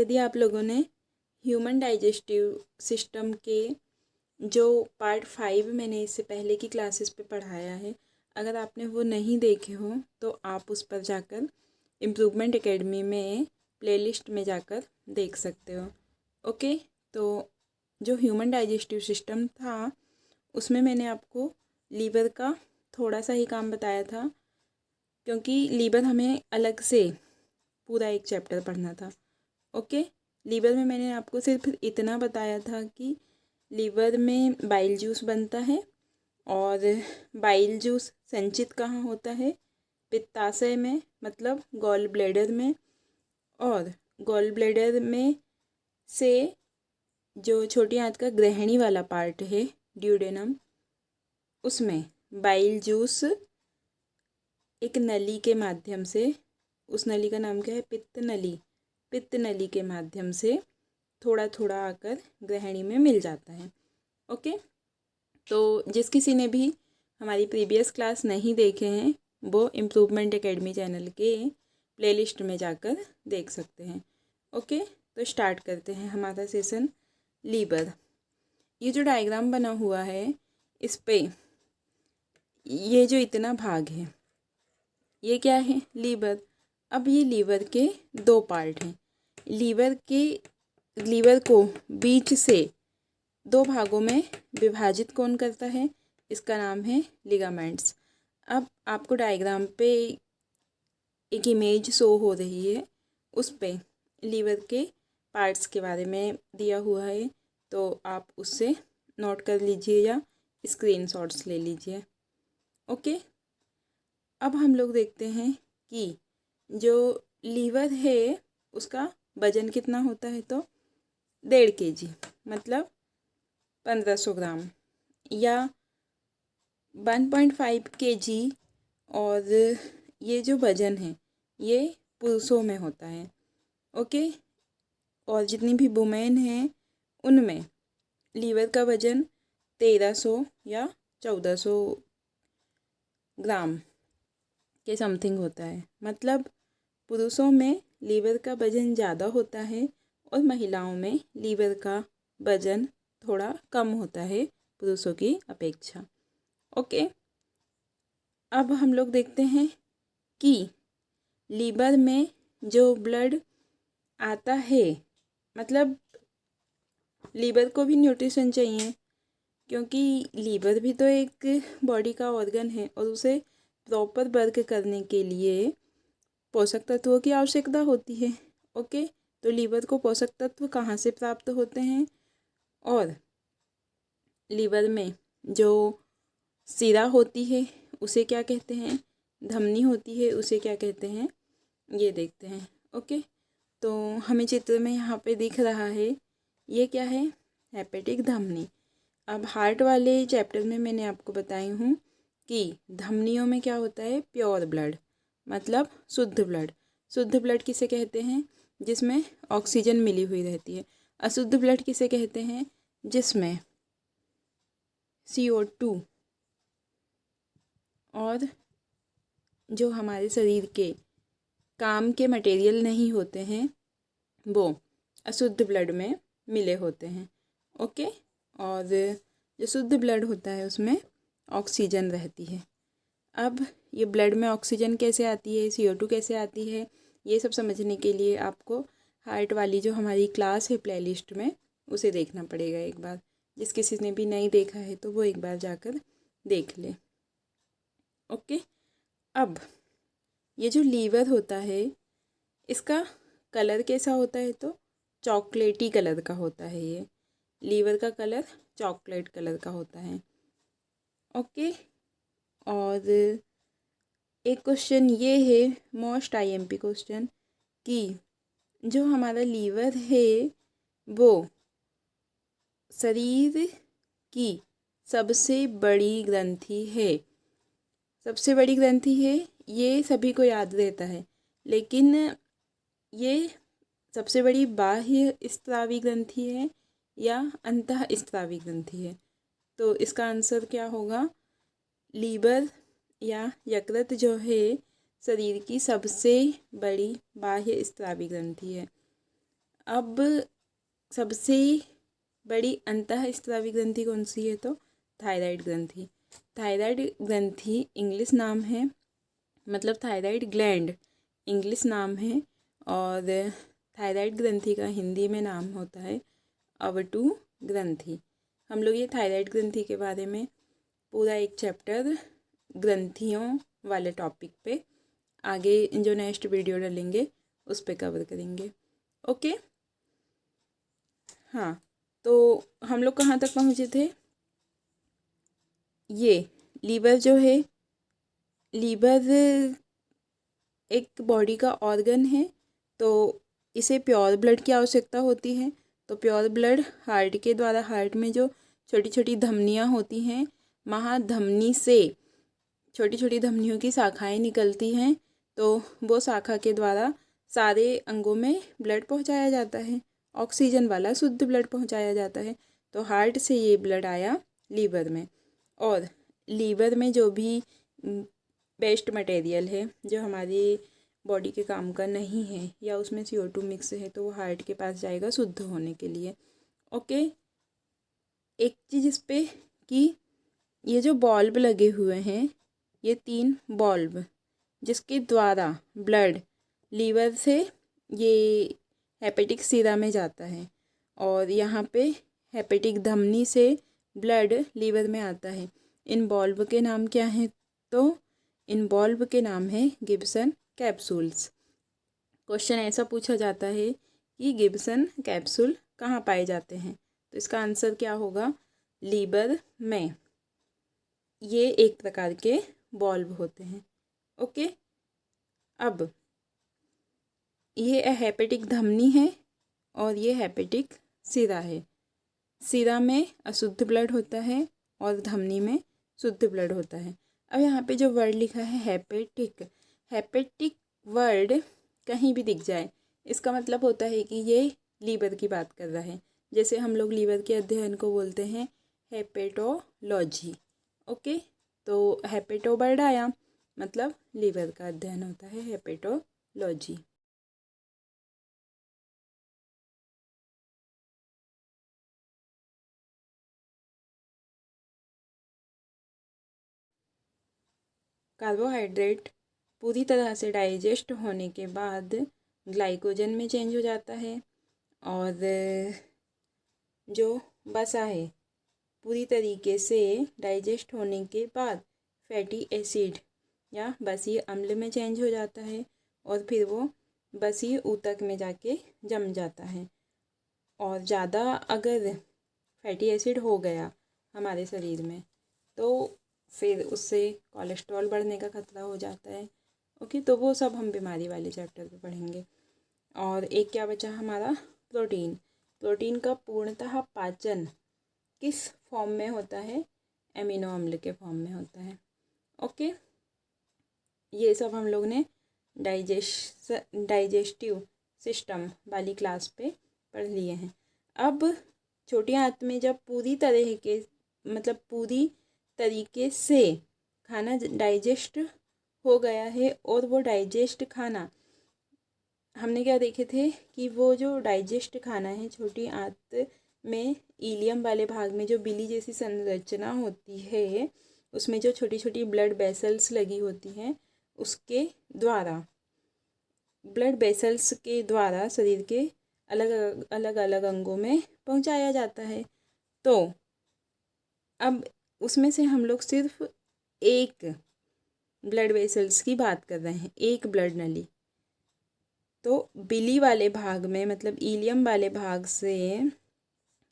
यदि आप लोगों ने ह्यूमन डाइजेस्टिव सिस्टम के जो पार्ट 5 मैंने इससे पहले की क्लासेस पे पढ़ाया है, अगर आपने वो नहीं देखे हो तो आप उस पर जाकर इम्प्रूवमेंट एकेडमी में प्लेलिस्ट में जाकर देख सकते हो। ओके, तो जो ह्यूमन डाइजेस्टिव सिस्टम था उसमें मैंने आपको लीवर का थोड़ा सा ही काम बताया था, क्योंकि लीवर हमें अलग से पूरा एक चैप्टर पढ़ना था। ओके, लीवर में मैंने आपको सिर्फ इतना बताया था कि लीवर में बाइल जूस बनता है और बाइल जूस संचित कहाँ होता है, पित्ताशय में, मतलब गॉल ब्लैडर में, और गॉल ब्लैडर में से जो छोटी आंत का ग्रहणी वाला पार्ट है ड्यूडेनम, उसमें बाइल जूस एक नली के माध्यम से, उस नली का नाम क्या है, पित्त नली, पित्त नली के माध्यम से थोड़ा थोड़ा आकर ग्रहणी में मिल जाता है। ओके, तो जिस किसी ने भी हमारी प्रीवियस क्लास नहीं देखे हैं वो इम्प्रूवमेंट एकेडमी चैनल के प्लेलिस्ट में जाकर देख सकते हैं। ओके, तो स्टार्ट करते हैं हमारा सेशन लीवर। ये जो डायग्राम बना हुआ है इस पे ये जो इतना भाग है ये क्या है, लीवर। अब ये लीवर के दो पार्ट हैं। लीवर को बीच से दो भागों में विभाजित कौन करता है, इसका नाम है लिगामेंट्स। अब आपको डायग्राम पे एक इमेज शो हो रही है, उस पे लीवर के पार्ट्स के बारे में दिया हुआ है, तो आप उससे नोट कर लीजिए या स्क्रीनशॉट्स ले लीजिए। ओके, अब हम लोग देखते हैं कि जो लीवर है उसका वजन कितना होता है, तो 1.5 kg, मतलब 1500 ग्राम या 1.5 kg। और ये जो वजन है ये पुरुषों में होता है। ओके, और जितनी भी वुमेन हैं उनमें लीवर का वजन 1300 या 1400 ग्राम के समथिंग होता है। मतलब पुरुषों में लीवर का वजन ज़्यादा होता है और महिलाओं में लीवर का वजन थोड़ा कम होता है पुरुषों की अपेक्षा। ओके, अब हम लोग देखते हैं कि लीवर में जो ब्लड आता है, मतलब लीवर को भी न्यूट्रिशन चाहिए, क्योंकि लीवर भी तो एक बॉडी का ऑर्गन है और उसे प्रॉपर वर्क करने के लिए पोषक तत्वों की आवश्यकता होती है। ओके, तो लीवर को पोषक तत्व कहाँ से प्राप्त होते हैं, और लीवर में जो शिरा होती है उसे क्या कहते हैं, धमनी होती है उसे क्या कहते हैं, ये देखते हैं। ओके, तो हमें चित्र में यहाँ पे दिख रहा है ये क्या है, हेपेटिक धमनी। अब हार्ट वाले चैप्टर में मैंने आपको बताई हूँ कि धमनियों में क्या होता है, प्योर ब्लड, मतलब शुद्ध ब्लड। शुद्ध ब्लड किसे कहते हैं, जिसमें ऑक्सीजन मिली हुई रहती है। अशुद्ध ब्लड किसे कहते हैं, जिसमें CO2 और जो हमारे शरीर के काम के मटेरियल नहीं होते हैं वो अशुद्ध ब्लड में मिले होते हैं। ओके, और जो शुद्ध ब्लड होता है उसमें ऑक्सीजन रहती है। अब ये ब्लड में ऑक्सीजन कैसे आती है, CO2 कैसे आती है, ये सब समझने के लिए आपको हार्ट वाली जो हमारी क्लास है प्लेलिस्ट में उसे देखना पड़ेगा एक बार। जिस किसी ने भी नहीं देखा है तो वो एक बार जाकर देख ले। ओके, अब ये जो लीवर होता है इसका कलर कैसा होता है, तो चॉकलेटी कलर का होता है। ये लीवर का कलर चॉकलेट कलर का होता है। ओके, और एक क्वेश्चन ये है, मोस्ट IMP क्वेश्चन, कि जो हमारा लीवर है वो शरीर की सबसे बड़ी ग्रंथि है। सबसे बड़ी ग्रंथि है ये सभी को याद रहता है, लेकिन ये सबसे बड़ी बाह्य स्त्रावी ग्रंथि है या अंतः स्त्रावी ग्रंथि है। तो इसका आंसर क्या होगा, लीवर या यकृत जो है शरीर की सबसे बड़ी बाह्य स्त्रावी ग्रंथि है। अब सबसे बड़ी अंतःस्रावी ग्रंथि कौन सी है? तो थायराइड ग्रंथि। थायराइड ग्रंथि इंग्लिश नाम है, मतलब थायराइड ग्लैंड इंग्लिश नाम है, और थायराइड ग्रंथि का हिंदी में नाम होता है अवटु ग्रंथि। हम लोग ये थायराइड ग्रंथि के बारे में पूरा एक चैप्टर ग्रंथियों वाले टॉपिक पे आगे जो नेक्स्ट वीडियो डालेंगे उस पे कवर करेंगे। ओके, हाँ, तो हम लोग कहाँ तक पहुँचे थे? ये लीवर जो है, लीवर एक बॉडी का ऑर्गन है, तो इसे प्योर ब्लड की आवश्यकता होती है। तो प्योर ब्लड हार्ट के द्वारा, हार्ट में जो छोटी छोटी धमनियाँ होती हैं, महाधमनी से छोटी छोटी धमनियों की शाखाएं निकलती हैं, तो वो शाखा के द्वारा सारे अंगों में ब्लड पहुंचाया जाता है, ऑक्सीजन वाला शुद्ध ब्लड पहुंचाया जाता है। तो हार्ट से ये ब्लड आया लीवर में, और लीवर में जो भी वेस्ट मटेरियल है जो हमारी बॉडी के काम का नहीं है या उसमें CO2 मिक्स है, तो वो हार्ट के पास जाएगा शुद्ध होने के लिए। ओके, एक चीज़ इस पे कि ये जो बल्ब लगे हुए हैं, ये 3 बल्ब जिसके द्वारा ब्लड लीवर से ये हेपेटिक सिरा में जाता है, और यहाँ पे हेपेटिक धमनी से ब्लड लीवर में आता है। इन बल्ब के नाम क्या हैं? तो इन बल्ब के नाम है गिब्सन कैप्सूल्स। क्वेश्चन ऐसा पूछा जाता है कि गिब्सन कैप्सूल कहाँ पाए जाते हैं? तो इसका आंसर क्या होगा? लीवर में। ये एक प्रकार के बल्ब होते हैं। ओके, अब ये हेपेटिक धमनी है और ये हेपेटिक सिरा है। सिरा में अशुद्ध ब्लड होता है और धमनी में शुद्ध ब्लड होता है। अब यहाँ पे जो वर्ड लिखा है हेपेटिक, हेपेटिक वर्ड कहीं भी दिख जाए, इसका मतलब होता है कि ये लीवर की बात कर रहा है। जैसे हम लोग लीवर के अध्ययन को बोलते हैं हेपेटोलॉजी। ओके, तो हेपेटो वर्ड आया, मतलब लीवर का अध्ययन होता है हेपेटोलॉजी। कार्बोहाइड्रेट पूरी तरह से डाइजेस्ट होने के बाद ग्लाइकोजन में चेंज हो जाता है, और जो बसा है पूरी तरीके से डाइजेस्ट होने के बाद फैटी एसिड या बसीय अम्ल में चेंज हो जाता है, और फिर वो बसीय ऊतक में जाके जम जाता है। और ज़्यादा अगर फैटी एसिड हो गया हमारे शरीर में तो फिर उससे कोलेस्ट्रॉल बढ़ने का खतरा हो जाता है। ओके, तो वो सब हम बीमारी वाले चैप्टर पे पढ़ेंगे। और एक क्या बचा हमारा? प्रोटीन। प्रोटीन का पूर्णतः पाचन किस फॉर्म में होता है? एमिनो अम्ल के फॉर्म में होता है। ओके, ये सब हम लोग ने डाइजेस्टिव सिस्टम वाली क्लास पे पढ़ लिए हैं। अब छोटी आंत में जब पूरी तरह के मतलब पूरी तरीके से खाना डाइजेस्ट हो गया है, और वो डाइजेस्ट खाना हमने क्या देखे थे कि वो जो डाइजेस्ट खाना है छोटी आंत में इलियम वाले भाग में जो बिली जैसी संरचना होती है, उसमें जो छोटी छोटी ब्लड वेसल्स लगी होती हैं, उसके द्वारा ब्लड वेसल्स के द्वारा शरीर के अलग अलग अलग अंगों में पहुंचाया जाता है। तो अब उसमें से हम लोग सिर्फ एक ब्लड वेसल्स की बात कर रहे हैं, एक ब्लड नली। तो बिली वाले भाग में मतलब इलियम वाले भाग से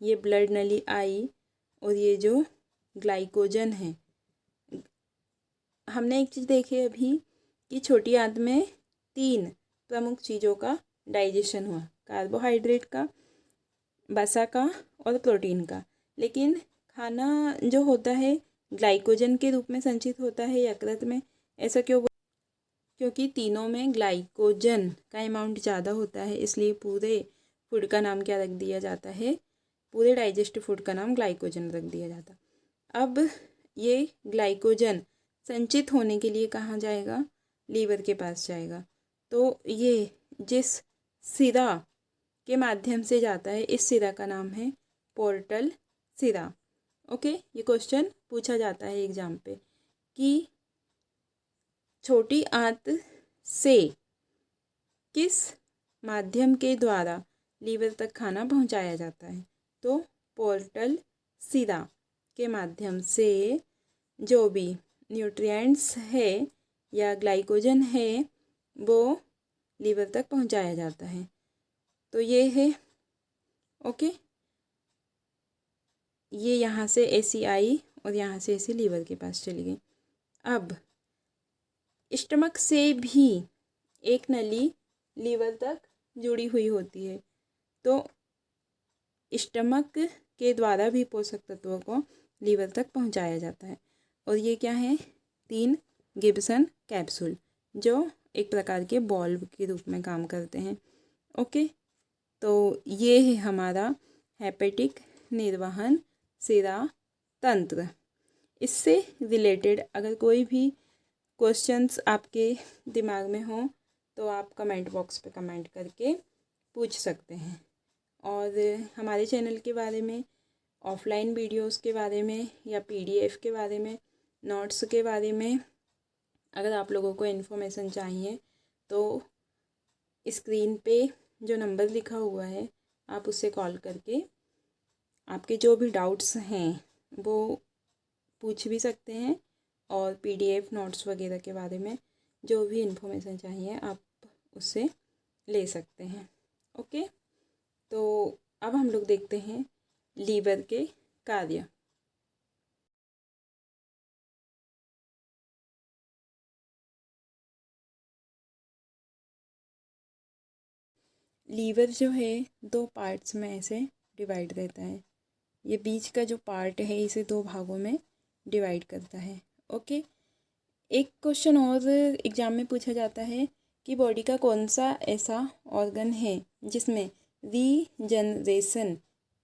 ये ब्लड नली आई, और ये जो ग्लाइकोजन है, हमने एक चीज़ देखी अभी कि छोटी आंत में 3 प्रमुख चीज़ों का डाइजेशन हुआ, कार्बोहाइड्रेट का, वसा का और प्रोटीन का। लेकिन खाना जो होता है ग्लाइकोजन के रूप में संचित होता है यकृत में। ऐसा क्यों? क्योंकि तीनों में ग्लाइकोजन का अमाउंट ज़्यादा होता है, इसलिए पूरे फूड का नाम क्या रख दिया जाता है? पूरे डाइजेस्टिव फूड का नाम ग्लाइकोजन रख दिया जाता। अब ये ग्लाइकोजन संचित होने के लिए कहाँ जाएगा? लीवर के पास जाएगा। तो ये जिस सिरा के माध्यम से जाता है, इस सिरा का नाम है पोर्टल सिरा। ओके, ये क्वेश्चन पूछा जाता है एग्जाम पे कि छोटी आंत से किस माध्यम के द्वारा लीवर तक खाना पहुंचाया जाता है। तो पोर्टल सिरा के माध्यम से जो भी न्यूट्रिएंट्स है या ग्लाइकोजन है वो लीवर तक पहुंचाया जाता है। तो ये है ओके, ये यहाँ से ऐसी आई और यहाँ से ऐसी लीवर के पास चली गई। अब स्टमक से भी एक नली लीवर तक जुड़ी हुई होती है, तो स्टमक के द्वारा भी पोषक तत्वों को लीवर तक पहुंचाया जाता है। और ये क्या है, 3 गिब्सन कैप्सूल जो एक प्रकार के बॉल्ब के रूप में काम करते हैं। ओके, तो ये है हमारा हेपेटिक निर्वहन सिरा तंत्र। इससे रिलेटेड अगर कोई भी क्वेश्चंस आपके दिमाग में हो तो आप कमेंट बॉक्स पे कमेंट करके पूछ सकते हैं। और हमारे चैनल के बारे में, ऑफलाइन वीडियोस के बारे में या पीडीएफ के बारे में, नोट्स के बारे में अगर आप लोगों को इन्फॉर्मेशन चाहिए तो स्क्रीन पे जो नंबर लिखा हुआ है आप उससे कॉल करके आपके जो भी डाउट्स हैं वो पूछ भी सकते हैं। और पीडीएफ नोट्स वगैरह के बारे में जो भी इन्फॉर्मेशन चाहिए आप उससे ले सकते हैं। ओके, तो अब हम लोग देखते हैं लीवर के कार्य। लीवर जो है 2 पार्ट्स में ऐसे डिवाइड रहता है। ये बीच का जो पार्ट है इसे 2 भागों में डिवाइड करता है। ओके, एक क्वेश्चन और एग्जाम में पूछा जाता है कि बॉडी का कौन सा ऐसा ऑर्गन है जिसमें रीजनरेशन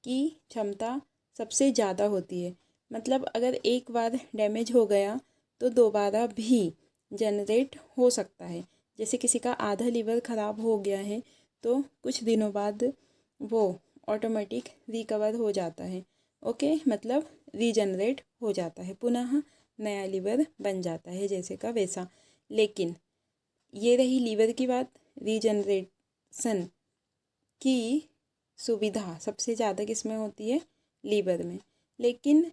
की क्षमता सबसे ज़्यादा होती है। मतलब अगर एक बार डैमेज हो गया तो दोबारा भी जनरेट हो सकता है। जैसे किसी का आधा लीवर ख़राब हो गया है तो कुछ दिनों बाद वो ऑटोमेटिक रिकवर हो जाता है। ओके, मतलब रीजनरेट हो जाता है, पुनः नया लीवर बन जाता है जैसे का वैसा। लेकिन ये रही लीवर की बात, रीजनरेशन की सुविधा सबसे ज़्यादा किस में होती है, लीवर में। लेकिन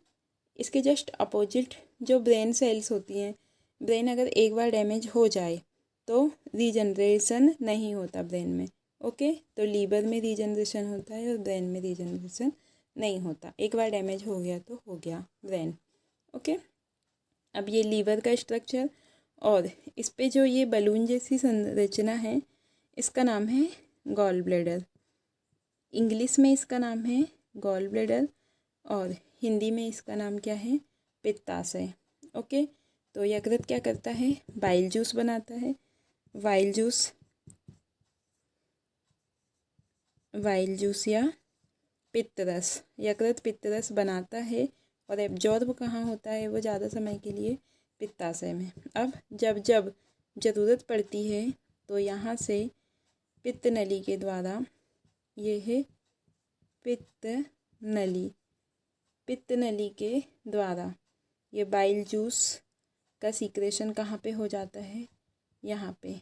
इसके जस्ट अपोजिट जो ब्रेन सेल्स होती हैं, ब्रेन अगर एक बार डैमेज हो जाए तो रीजनरेशन नहीं होता ब्रेन में। ओके, तो लीवर में रीजनरेशन होता है और ब्रेन में रीजनरेशन नहीं होता। एक बार डैमेज हो गया तो हो गया ब्रेन। ओके, अब ये लीवर का स्ट्रक्चर और इस पे जो ये बलून जैसी संरचना है इसका नाम है गॉल ब्लैडर। इंग्लिश में इसका नाम है गॉल ब्लैडर और हिंदी में इसका नाम क्या है, पित्ताशय। ओके, तो यकृत क्या करता है, बाइल जूस बनाता है। वाइल जूस या पित्तरस, यकृत पित्तरस बनाता है और एब्जॉर्ब कहाँ होता है वो ज़्यादा समय के लिए, पित्ताशय में। अब जब जब ज़रूरत पड़ती है तो यहाँ से पित्त नली के द्वारा, ये है पित्त नली के द्वारा ये बाइल जूस का सीक्रेशन कहाँ पे हो जाता है, यहाँ पे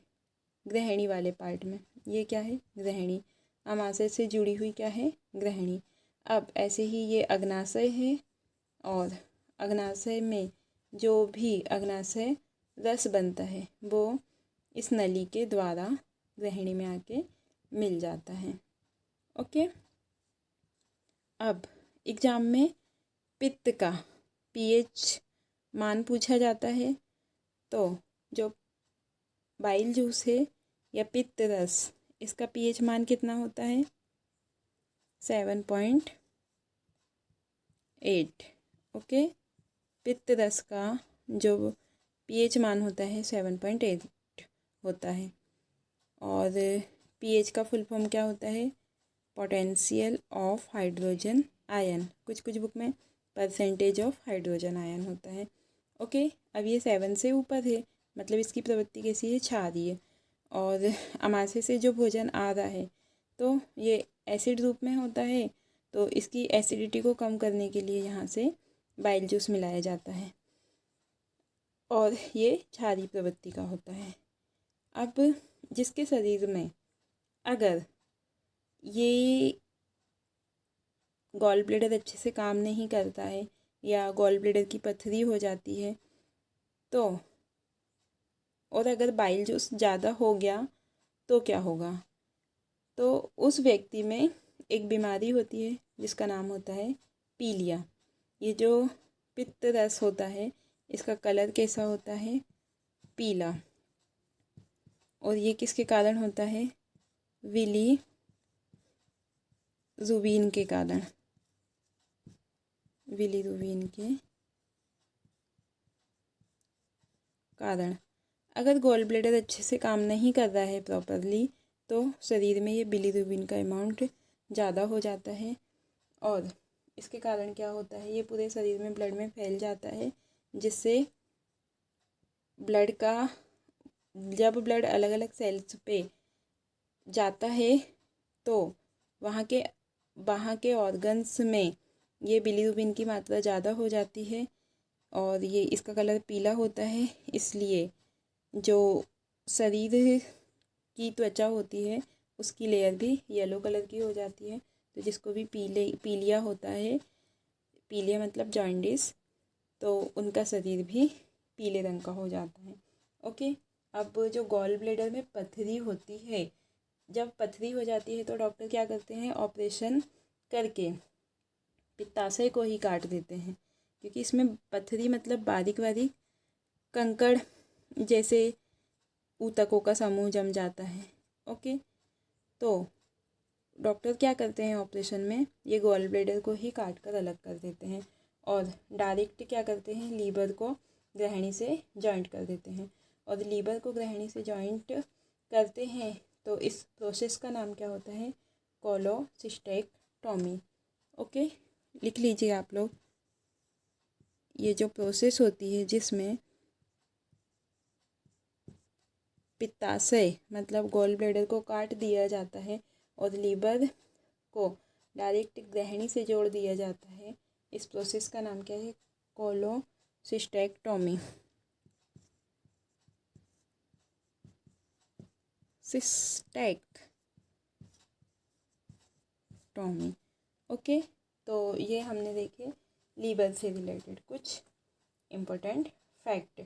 ग्रहणी वाले पार्ट में। ये क्या है, ग्रहणी। अमाशय से जुड़ी हुई क्या है, ग्रहणी। अब ऐसे ही ये अग्नाशय है और अग्नाशय में जो भी अग्नाशय रस बनता है वो इस नली के द्वारा ग्रहणी में आके मिल जाता है। ओके, अब एग्जाम में पित्त का पीएच मान पूछा जाता है। तो जो बाइल जूस है या पित्त रस, इसका पीएच मान कितना होता है, 7.8। ओके, पित्त रस का जो पीएच मान होता है 7.8 होता है। और पीएच का फुल फॉर्म क्या होता है, पोटेंशियल ऑफ हाइड्रोजन आयन। कुछ कुछ बुक में परसेंटेज ऑफ हाइड्रोजन आयन होता है। ओके, अब ये 7 से ऊपर है मतलब इसकी प्रवृत्ति कैसी है, क्षारीय। और अमाशय से जो भोजन आ रहा है तो ये एसिड रूप में होता है, तो इसकी एसिडिटी को कम करने के लिए यहाँ से बाइल जूस मिलाया जाता है और ये क्षारीय प्रवृत्ति का होता है। अब जिसके शरीर में अगर ये गॉल ब्लैडर अच्छे से काम नहीं करता है या गॉल ब्लैडर की पथरी हो जाती है, तो और अगर बाइल जूस ज़्यादा हो गया तो क्या होगा? तो उस व्यक्ति में एक बीमारी होती है जिसका नाम होता है पीलिया। ये जो पित्त रस होता है इसका कलर कैसा होता है? पीला। और ये किसके कारण होता है? बिलीरुबिन के कारण। बिलीरुबिन के कारण अगर गॉल ब्लैडर अच्छे से काम नहीं कर रहा है प्रॉपरली, तो शरीर में ये बिलीरुबिन का अमाउंट ज़्यादा हो जाता है और इसके कारण क्या होता है, ये पूरे शरीर में ब्लड में फैल जाता है, जिससे ब्लड का जब ब्लड अलग अलग सेल्स पे जाता है तो वहाँ के ऑर्गन्स में ये बिलीरुबिन की मात्रा ज़्यादा हो जाती है और ये इसका कलर पीला होता है। इसलिए जो शरीर की त्वचा होती है उसकी लेयर भी येलो कलर की हो जाती है। तो जिसको भी पीलिया होता है, पीलिया मतलब जॉन्डिस, तो उनका शरीर भी पीले रंग का हो जाता है। ओके, अब जो गॉल ब्लैडर में पथरी होती है, जब पथरी हो जाती है तो डॉक्टर क्या करते हैं, ऑपरेशन करके पित्ताशय को ही काट देते हैं, क्योंकि इसमें पथरी मतलब बारीक बारीक कंकड़ जैसे ऊतकों का समूह जम जाता है। ओके, तो डॉक्टर क्या करते हैं ऑपरेशन में, ये गॉल ब्लैडर को ही काट कर अलग कर देते हैं और डायरेक्ट क्या करते हैं, लीवर को ग्रहणी से जॉइंट कर देते हैं। और लीवर को ग्रहणी से जॉइंट करते हैं तो इस प्रोसेस का नाम क्या होता है, कोलोसिस्टेक्टोमी। ओके, लिख लीजिए आप लोग। ये जो प्रोसेस होती है जिसमें पित्ताशय मतलब गॉल ब्लैडर को काट दिया जाता है और लीवर को डायरेक्ट ग्रहणी से जोड़ दिया जाता है, इस प्रोसेस का नाम क्या है, कोलोसिस्टेक्टोमी। सिस्टेक्टोमी। ओके, तो ये हमने देखे लीवर से रिलेटेड कुछ इम्पोर्टेंट फैक्ट।